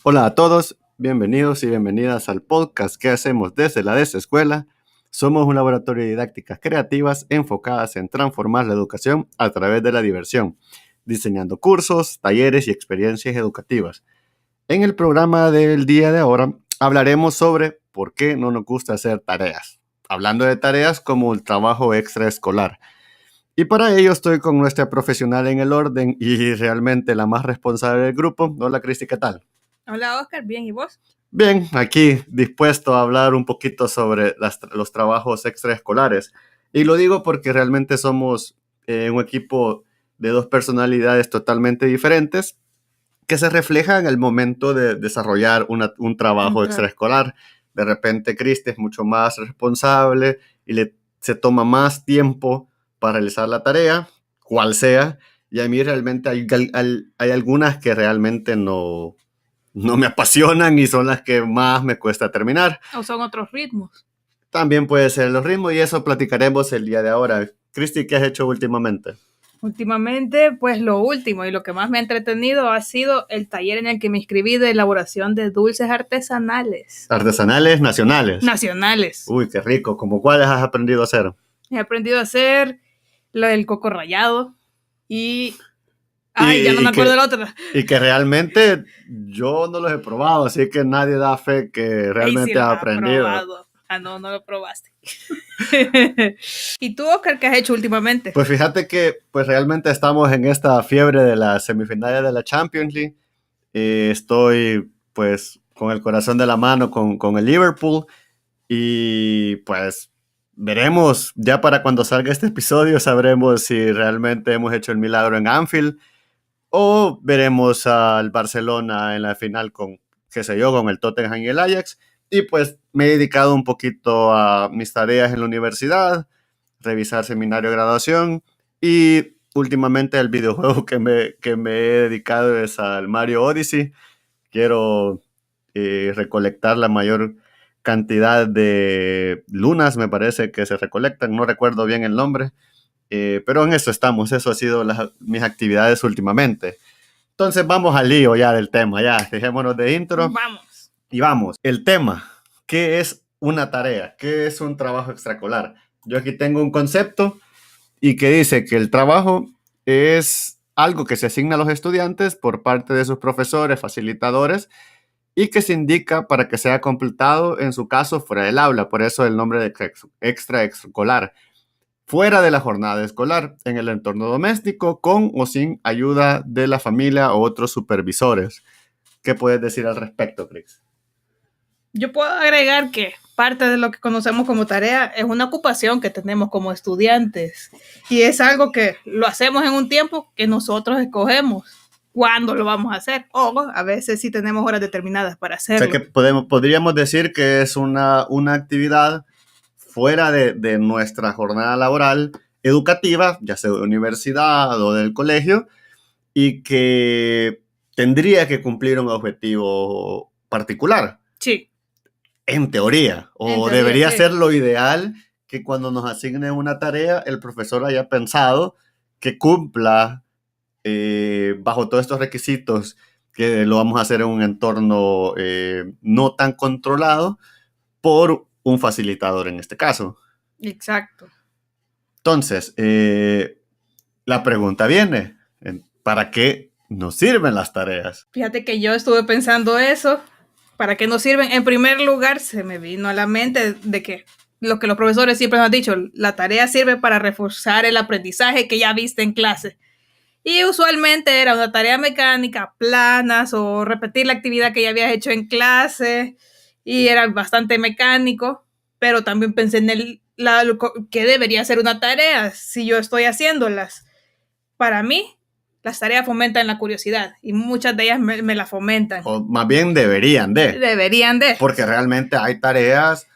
Hola a todos, bienvenidos y bienvenidas al podcast que hacemos desde la Desescuela. Somos un laboratorio de didácticas creativas enfocadas en transformar la educación a través de la diversión, diseñando cursos, talleres y experiencias educativas. En el programa del día de ahora hablaremos sobre por qué no nos gusta hacer tareas, hablando de tareas como el trabajo extraescolar. Y para ello estoy con nuestra profesional en el orden y realmente la más responsable del grupo. Hola Cristi, ¿qué tal? Hola Oscar, bien, ¿y vos? Bien, aquí dispuesto a hablar un poquito sobre los trabajos extraescolares. Y lo digo porque realmente somos un equipo de dos personalidades totalmente diferentes que se reflejan en el momento de desarrollar un trabajo extraescolar. De repente, Cristi es mucho más responsable y se toma más tiempo para realizar la tarea, cual sea. Y a mí realmente hay algunas que realmente no me apasionan y son las que más me cuesta terminar. ¿O son otros ritmos? También puede ser los ritmos y eso platicaremos el día de ahora. Cristi, ¿qué has hecho últimamente? Últimamente, pues lo último y lo que más me ha entretenido ha sido el taller en el que me inscribí de elaboración de dulces artesanales. Artesanales nacionales. Nacionales. Uy, qué rico. ¿Cómo cuáles has aprendido a hacer? He aprendido a hacer lo del coco rallado y... Ay, ya no me acuerdo de la otra. Y que realmente yo no los he probado, así que nadie da fe que realmente has aprendido. Probado. Ah, no lo probaste. ¿Y tú, Oscar, qué has hecho últimamente? Pues fíjate que pues realmente estamos en esta fiebre de las semifinales de la Champions League. Estoy pues con el corazón de la mano con el Liverpool y pues veremos, ya para cuando salga este episodio sabremos si realmente hemos hecho el milagro en Anfield o veremos al Barcelona en la final con, qué sé yo, con el Tottenham y el Ajax. Y pues me he dedicado un poquito a mis tareas en la universidad, revisar seminario de graduación y últimamente el videojuego que me he dedicado es al Mario Odyssey. Quiero recolectar la mayor cantidad de lunas, me parece que se recolectan, no recuerdo bien el nombre, pero en eso estamos, eso ha sido mis actividades últimamente. Entonces vamos al lío ya del tema, ya dejémonos de intro. Vamos. Y vamos, el tema, ¿qué es una tarea? ¿Qué es un trabajo extraescolar? Yo aquí tengo un concepto y que dice que el trabajo es algo que se asigna a los estudiantes por parte de sus profesores, facilitadores, y que se indica para que sea completado, en su caso, fuera del aula. Por eso el nombre de extraescolar. Fuera de la jornada escolar, en el entorno doméstico, con o sin ayuda de la familia o otros supervisores. ¿Qué puedes decir al respecto, Chris? Yo puedo agregar que parte de lo que conocemos como tarea es una ocupación que tenemos como estudiantes y es algo que lo hacemos en un tiempo que nosotros escogemos cuándo lo vamos a hacer o a veces sí tenemos horas determinadas para hacerlo. O sea que podríamos decir que es una actividad fuera de nuestra jornada laboral educativa, ya sea de universidad o del colegio, y que tendría que cumplir un objetivo particular. Sí. En teoría, debería ser lo ideal que cuando nos asignen una tarea, el profesor haya pensado que cumpla bajo todos estos requisitos, que lo vamos a hacer en un entorno no tan controlado por un facilitador en este caso. Exacto. Entonces, la pregunta viene, ¿para qué nos sirven las tareas? Fíjate que yo estuve pensando eso. ¿Para qué nos sirven? En primer lugar, se me vino a la mente de que lo que los profesores siempre nos han dicho, la tarea sirve para reforzar el aprendizaje que ya viste en clase. Y usualmente era una tarea mecánica, planas o repetir la actividad que ya habías hecho en clase y era bastante mecánico, pero también pensé en que debería ser una tarea si yo estoy haciéndolas. Para mí, las tareas fomentan la curiosidad y muchas de ellas me la fomentan. O más bien deberían de. Deberían de. Porque realmente hay tareas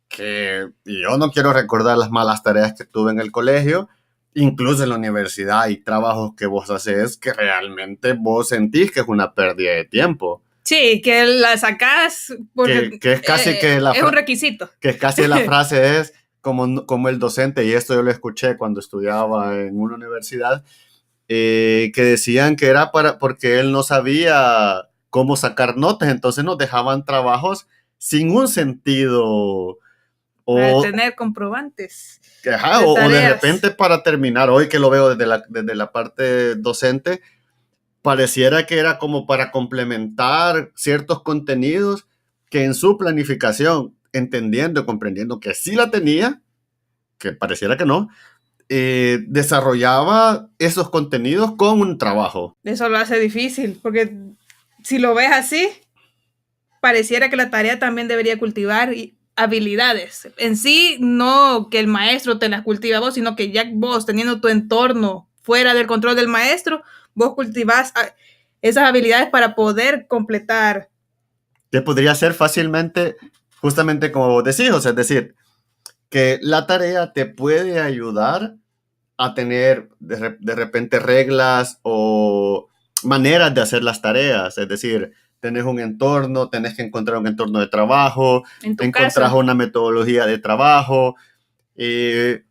que yo no quiero recordar las malas tareas que tuve en el colegio, incluso en la universidad hay trabajos que vos haces que realmente vos sentís que es una pérdida de tiempo. Sí, que la sacás porque que es casi que es un requisito. Que es casi la frase es como el docente, y esto yo lo escuché cuando estudiaba en una universidad, que decían que era porque él no sabía cómo sacar notas, entonces nos dejaban trabajos sin un sentido Para o, tener comprobantes ajá, de o de tareas. repente para terminar, hoy que lo veo desde la parte docente, pareciera que era como para complementar ciertos contenidos que en su planificación, entendiendo y comprendiendo que sí la tenía, que pareciera que no, desarrollaba esos contenidos con un trabajo. Eso lo hace difícil, porque si lo ves así, pareciera que la tarea también debería cultivar habilidades. En sí, no que el maestro te las cultiva a vos, sino que ya vos, teniendo tu entorno fuera del control del maestro, vos cultivás esas habilidades para poder completar. Que podría ser fácilmente, justamente como vos decís, o sea, es decir, que la tarea te puede ayudar a tener de repente reglas o maneras de hacer las tareas, es decir, tenés un entorno, tenés que encontrar un entorno de trabajo, En tu encontrás caso, una metodología de trabajo, eh,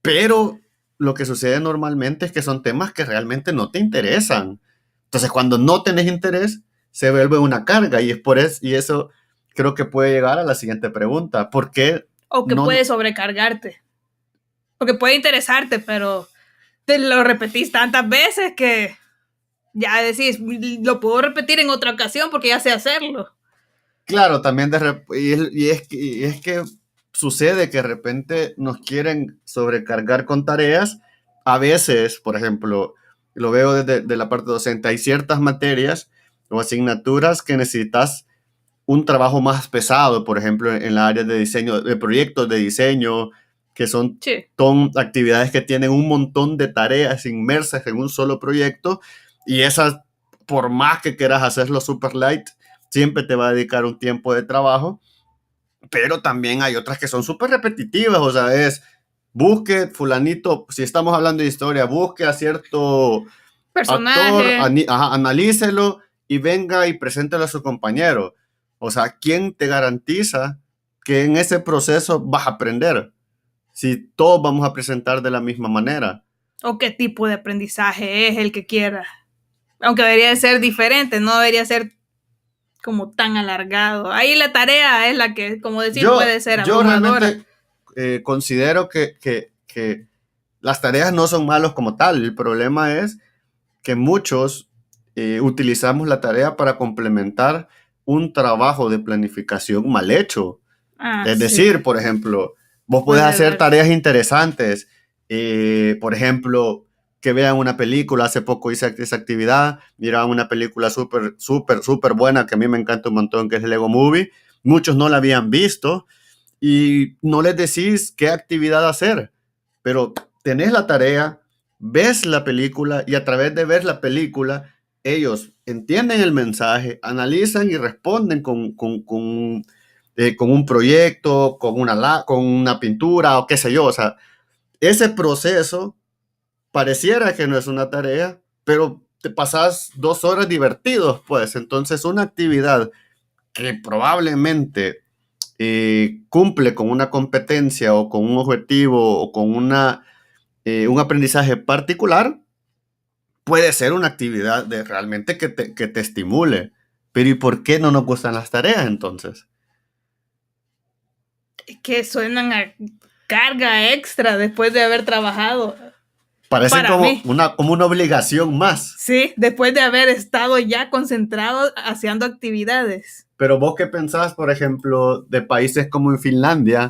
pero lo que sucede normalmente es que son temas que realmente no te interesan. Entonces, cuando no tenés interés, se vuelve una carga y es por eso, y eso creo que puede llegar a la siguiente pregunta. ¿Por qué o que no? puede sobrecargarte, porque puede interesarte, pero te lo repetís tantas veces que ya decís, lo puedo repetir en otra ocasión porque ya sé hacerlo. Claro, también y es que sucede que de repente nos quieren sobrecargar con tareas. A veces, por ejemplo, lo veo desde de la parte docente, hay ciertas materias o asignaturas que necesitas un trabajo más pesado, por ejemplo, en la área de diseño, de proyectos de diseño, que Sí. son actividades que tienen un montón de tareas inmersas en un solo proyecto y esas, por más que quieras hacerlo super light, siempre te va a dedicar un tiempo de trabajo, pero también hay otras que son súper repetitivas, o sea, es busque fulanito, si estamos hablando de historia, busque a cierto actor, Personaje. analícelo y venga y preséntelo a su compañero. O sea, ¿quién te garantiza que en ese proceso vas a aprender? Si todos vamos a presentar de la misma manera. O qué tipo de aprendizaje es el que quiera. Aunque debería ser diferente, no debería ser como tan alargado. Ahí la tarea es la que, como decís, puede ser Yo abrumadora. realmente considero que las tareas no son malos como tal. El problema es que muchos utilizamos la tarea para complementar un trabajo de planificación mal hecho. Ah, Es sí, decir, por ejemplo, vos podés puede hacer darse. tareas interesantes. Por ejemplo, que vean una película. Hace poco hice esa actividad. Miraban una película súper, súper, súper buena que a mí me encanta un montón, que es Lego Movie. Muchos no la habían visto y no les decís qué actividad hacer, pero tenés la tarea, ves la película y a través de ver la película, ellos entienden el mensaje, analizan y responden con un proyecto, con una pintura o qué sé yo. O sea, ese proceso pareciera que no es una tarea, pero te pasas 2 horas divertidos, pues. Entonces, una actividad que probablemente cumple con una competencia o con un objetivo o con un aprendizaje particular, puede ser una actividad de realmente que te estimule. Pero ¿y por qué no nos gustan las tareas entonces? Que suenan a carga extra después de haber trabajado. Parecen Para mí, como una obligación más. sí, después de haber estado ya concentrado haciendo actividades. Pero vos qué pensás, por ejemplo, de países como en Finlandia,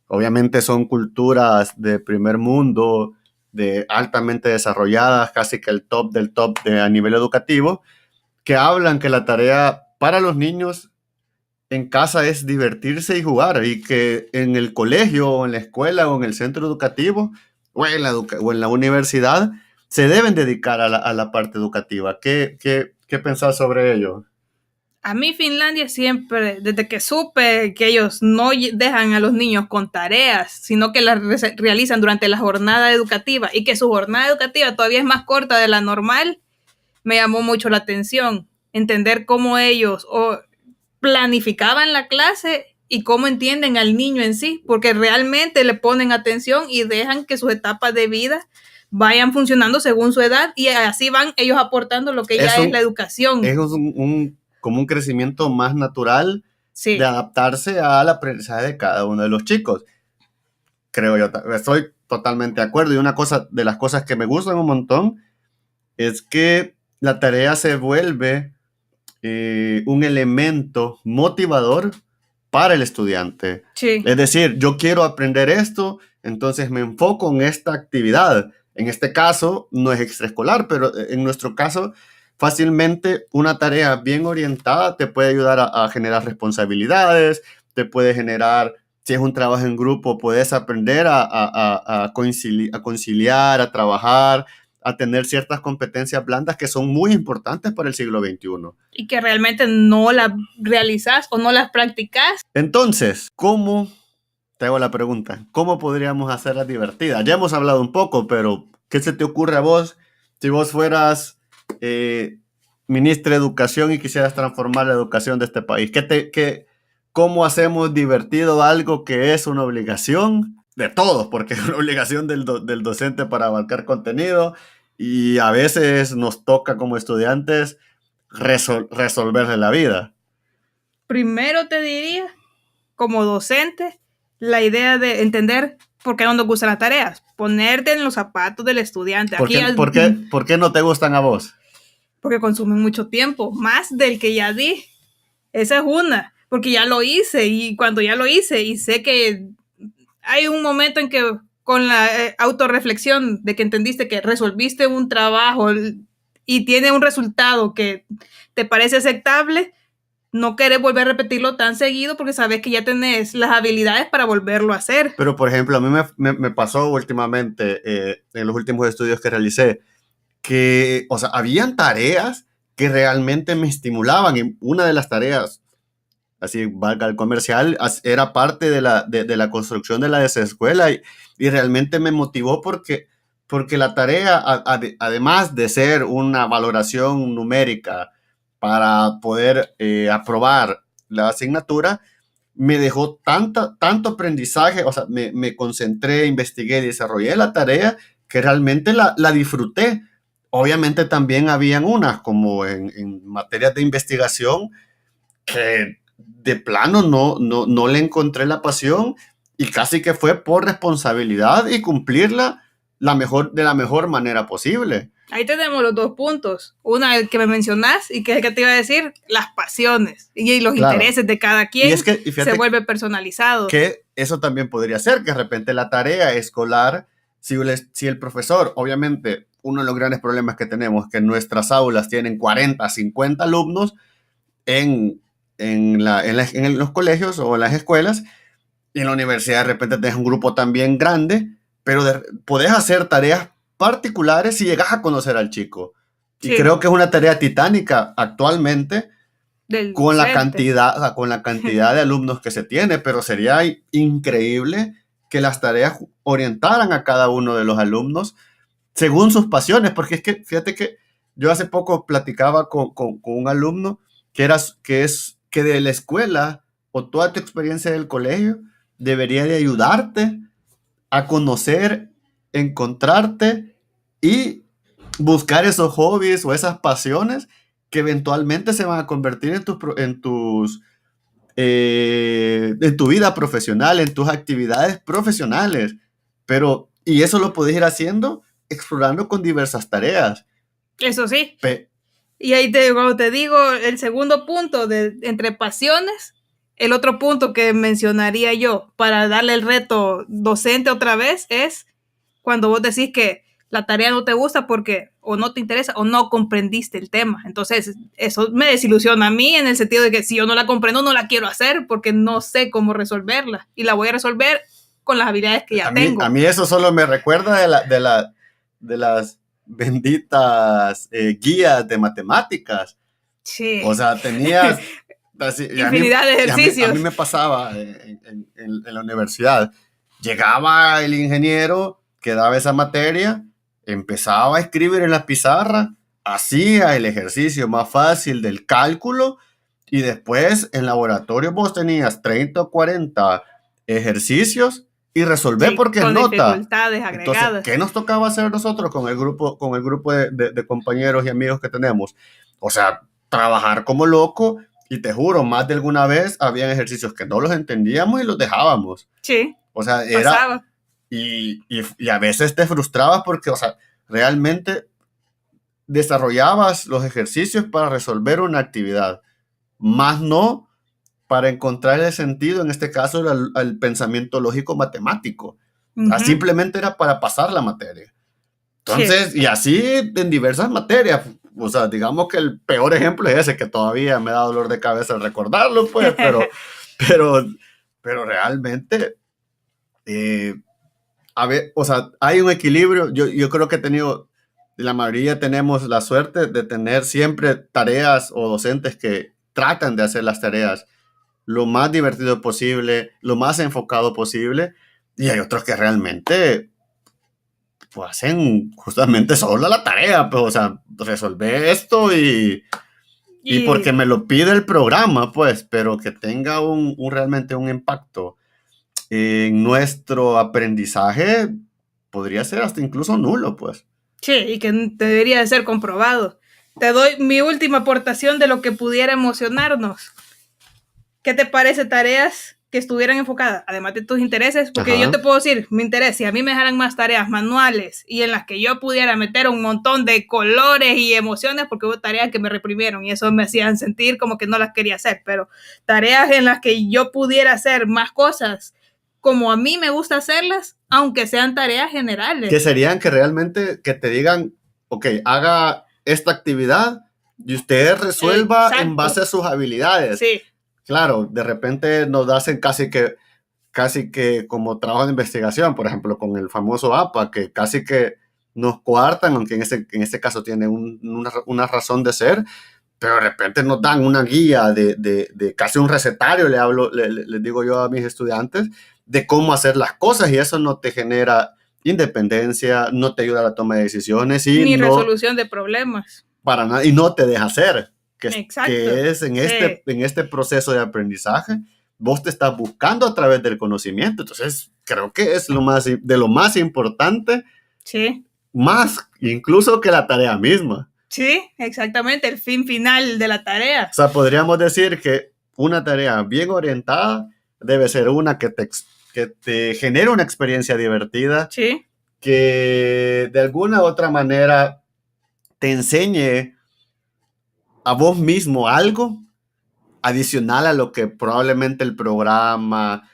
obviamente son culturas de primer mundo, de altamente desarrolladas, casi que el top del top a nivel educativo, que hablan que la tarea para los niños en casa es divertirse y jugar y que en el colegio o en la escuela o en el centro educativo o en la universidad se deben dedicar a la parte educativa. ¿Qué pensás sobre ello? A mí Finlandia siempre, desde que supe que ellos no dejan a los niños con tareas, sino que las realizan durante la jornada educativa y que su jornada educativa todavía es más corta de la normal, me llamó mucho la atención. Entender cómo ellos planificaban la clase y cómo entienden al niño en sí, porque realmente le ponen atención y dejan que sus etapas de vida vayan funcionando según su edad y así van ellos aportando lo que Es ya es un, la educación. es un como un crecimiento más natural Sí. de adaptarse al aprendizaje de cada uno de los chicos. Creo yo, estoy totalmente de acuerdo. Y una cosa de las cosas que me gustan un montón es que la tarea se vuelve un elemento motivador para el estudiante. Sí. Es decir, yo quiero aprender esto, entonces me enfoco en esta actividad. En este caso, no es extraescolar, pero en nuestro caso, fácilmente una tarea bien orientada te puede ayudar a generar responsabilidades, te puede generar, si es un trabajo en grupo, puedes aprender a conciliar, a trabajar, a tener ciertas competencias blandas que son muy importantes para el siglo XXI. Y que realmente no las realizas o no las practicas. Entonces, ¿cómo, te hago la pregunta, cómo podríamos hacerlas divertidas? Ya hemos hablado un poco, pero ¿qué se te ocurre a vos si vos fueras ministra de Educación y quisieras transformar la educación de este país? ¿Cómo hacemos divertido algo que es una obligación de todos? Porque es una obligación del docente para abarcar contenido y a veces nos toca como estudiantes resolverle la vida. Primero te diría, como docente, la idea de entender por qué no nos gustan las tareas, ponerte en los zapatos del estudiante. ¿Por qué no te gustan a vos? Porque consumen mucho tiempo, más del que ya di. Esa es una, porque ya lo hice y cuando ya lo hice y sé que hay un momento en que con la autorreflexión de que entendiste que resolviste un trabajo y tiene un resultado que te parece aceptable, no querés volver a repetirlo tan seguido porque sabes que ya tenés las habilidades para volverlo a hacer. Pero, por ejemplo, a mí me pasó últimamente, en los últimos estudios que realicé, que, o sea, habían tareas que realmente me estimulaban. Y una de las tareas, así valga el comercial, era parte de la construcción de la desescuela y realmente me motivó porque la tarea, además de ser una valoración numérica para poder aprobar la asignatura, me dejó tanto aprendizaje, o sea, me concentré, investigué, desarrollé la tarea que realmente la disfruté. Obviamente también habían unas, como en materias de investigación, que de plano no le encontré la pasión y casi que fue por responsabilidad y cumplirla de la mejor manera posible. Ahí tenemos los dos puntos. Una, el que me mencionás y que es el que te iba a decir, las pasiones y los intereses de cada quien y se vuelve personalizado. Que eso también podría ser, que de repente la tarea escolar, si el profesor, obviamente, uno de los grandes problemas que tenemos es que nuestras aulas tienen 40, 50 alumnos en los colegios o en las escuelas, y en la universidad de repente tenés un grupo también grande, pero podés hacer tareas particulares si llegas a conocer al chico. Y sí, creo que es una tarea titánica actualmente con la cantidad de alumnos que se tiene, pero sería increíble que las tareas orientaran a cada uno de los alumnos según sus pasiones, porque es que, fíjate que yo hace poco platicaba con un alumno que de la escuela o toda tu experiencia del colegio debería de ayudarte a conocer, encontrarte y buscar esos hobbies o esas pasiones que eventualmente se van a convertir en tu vida profesional, en tus actividades profesionales. Y eso lo puedes ir haciendo explorando con diversas tareas. Eso sí. Y ahí cuando te digo el segundo punto entre pasiones, el otro punto que mencionaría yo para darle el reto docente otra vez es cuando vos decís que la tarea no te gusta porque o no te interesa o no comprendiste el tema. Entonces, eso me desilusiona a mí en el sentido de que si yo no la comprendo, no la quiero hacer porque no sé cómo resolverla. Y la voy a resolver con las habilidades que ya tengo. A mí eso solo me recuerda de las benditas guías de matemáticas. Sí. O sea, tenías infinidad de ejercicios. A mí me pasaba en la universidad. Llegaba el ingeniero que daba esa materia, empezaba a escribir en la pizarra, hacía el ejercicio más fácil del cálculo y después en laboratorio vos tenías 30 o 40 ejercicios y resolver porque con nota. Dificultades agregadas. Entonces, ¿qué nos tocaba hacer nosotros con el grupo de compañeros y amigos que tenemos? O sea, trabajar como loco. Y te juro, más de alguna vez habían ejercicios que no los entendíamos y los dejábamos. Sí, O sea, pasaba. Y a veces te frustrabas porque, o sea, realmente desarrollabas los ejercicios para resolver una actividad, más no para encontrar el sentido, en este caso, al pensamiento lógico matemático. Simplemente era para pasar la materia. Entonces, y así en diversas materias. O sea, digamos que el peor ejemplo es ese, que todavía me da dolor de cabeza al recordarlo, pues, pero realmente, a ver, o sea, hay un equilibrio. Yo creo que la mayoría tenemos la suerte de tener siempre tareas o docentes que tratan de hacer las tareas lo más divertido posible, lo más enfocado posible, y hay otros que realmente pues hacen justamente solo la tarea, pues, o sea, resolver esto y porque me lo pide el programa, pues, pero que tenga realmente un impacto en nuestro aprendizaje, podría ser hasta incluso nulo, pues. Sí, y que debería de ser comprobado. Te doy mi última aportación de lo que pudiera emocionarnos. ¿Qué te parece tareas que estuvieran enfocadas, además de tus intereses? Porque yo te puedo decir, mi interés, si a mí me dejaran más tareas manuales y en las que yo pudiera meter un montón de colores y emociones, porque hubo tareas que me reprimieron y eso me hacían sentir como que no las quería hacer, pero tareas en las que yo pudiera hacer más cosas como a mí me gusta hacerlas, aunque sean tareas generales. Que serían que realmente que te digan, ok, haga esta actividad y usted resuelva en base a sus habilidades. Sí. Claro, de repente nos hacen casi que como trabajo de investigación, por ejemplo, con el famoso APA, que casi que nos coartan, aunque en este caso tiene una razón de ser, pero de repente nos dan una guía de casi un recetario, les digo yo a mis estudiantes, de cómo hacer las cosas, y eso no te genera independencia, no te ayuda a la toma de decisiones. Ni resolución de problemas. Para nada, y no te deja hacer, que es en este proceso de aprendizaje, vos te estás buscando a través del conocimiento. Entonces, creo que es de lo más importante, sí, más incluso que la tarea misma. Sí, exactamente, el fin final de la tarea. O sea, podríamos decir que una tarea bien orientada debe ser una que te genere una experiencia divertida, sí, que de alguna u otra manera te enseñe a vos mismo algo adicional a lo que probablemente el programa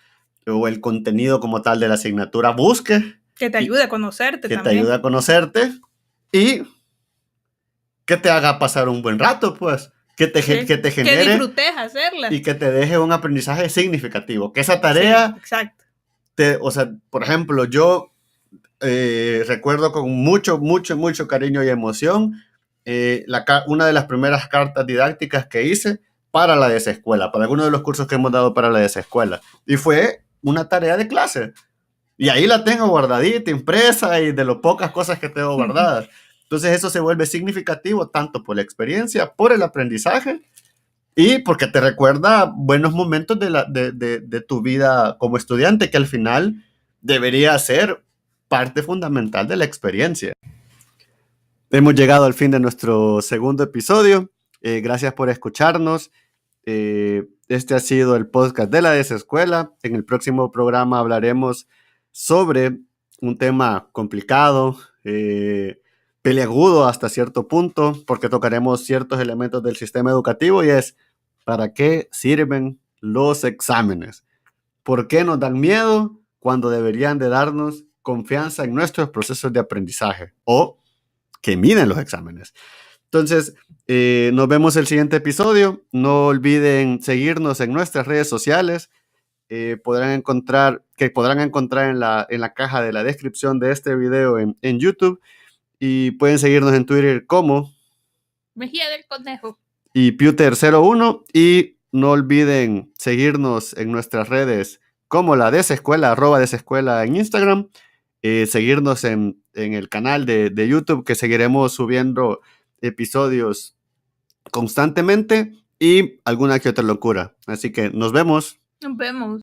o el contenido como tal de la asignatura busque. Que te ayude a conocerte que también. Te ayude a conocerte y que te haga pasar un buen rato, pues. Que te genere. Que disfrutes hacerla. Y que te deje un aprendizaje significativo. Que esa tarea. Sí, exacto. O sea, por ejemplo, yo recuerdo con mucho cariño y emoción una de las primeras cartas didácticas que hice para la desescuela, para alguno de los cursos que hemos dado para la desescuela. Y fue una tarea de clase. Y ahí la tengo guardadita, impresa, y de lo pocas cosas que tengo guardadas. Entonces eso se vuelve significativo tanto por la experiencia, por el aprendizaje y porque te recuerda buenos momentos de tu vida como estudiante, que al final debería ser parte fundamental de la experiencia. Hemos llegado al fin de nuestro segundo episodio. Gracias por escucharnos. Este ha sido el podcast de la Desescuela. En el próximo programa hablaremos sobre un tema complicado, peliagudo hasta cierto punto, porque tocaremos ciertos elementos del sistema educativo, y es: ¿para qué sirven los exámenes? ¿Por qué nos dan miedo cuando deberían de darnos confianza en nuestros procesos de aprendizaje o que miden los exámenes? Entonces, nos vemos el siguiente episodio. No olviden seguirnos en nuestras redes sociales. Podrán encontrar en la caja de la descripción de este video en YouTube, y pueden seguirnos en Twitter como Mejía del Conejo y Pewter01, y no olviden seguirnos en nuestras redes como la Desescuela, @Desescuela en Instagram, seguirnos en el canal de YouTube, que seguiremos subiendo episodios constantemente y alguna que otra locura. Así que nos vemos. Nos vemos.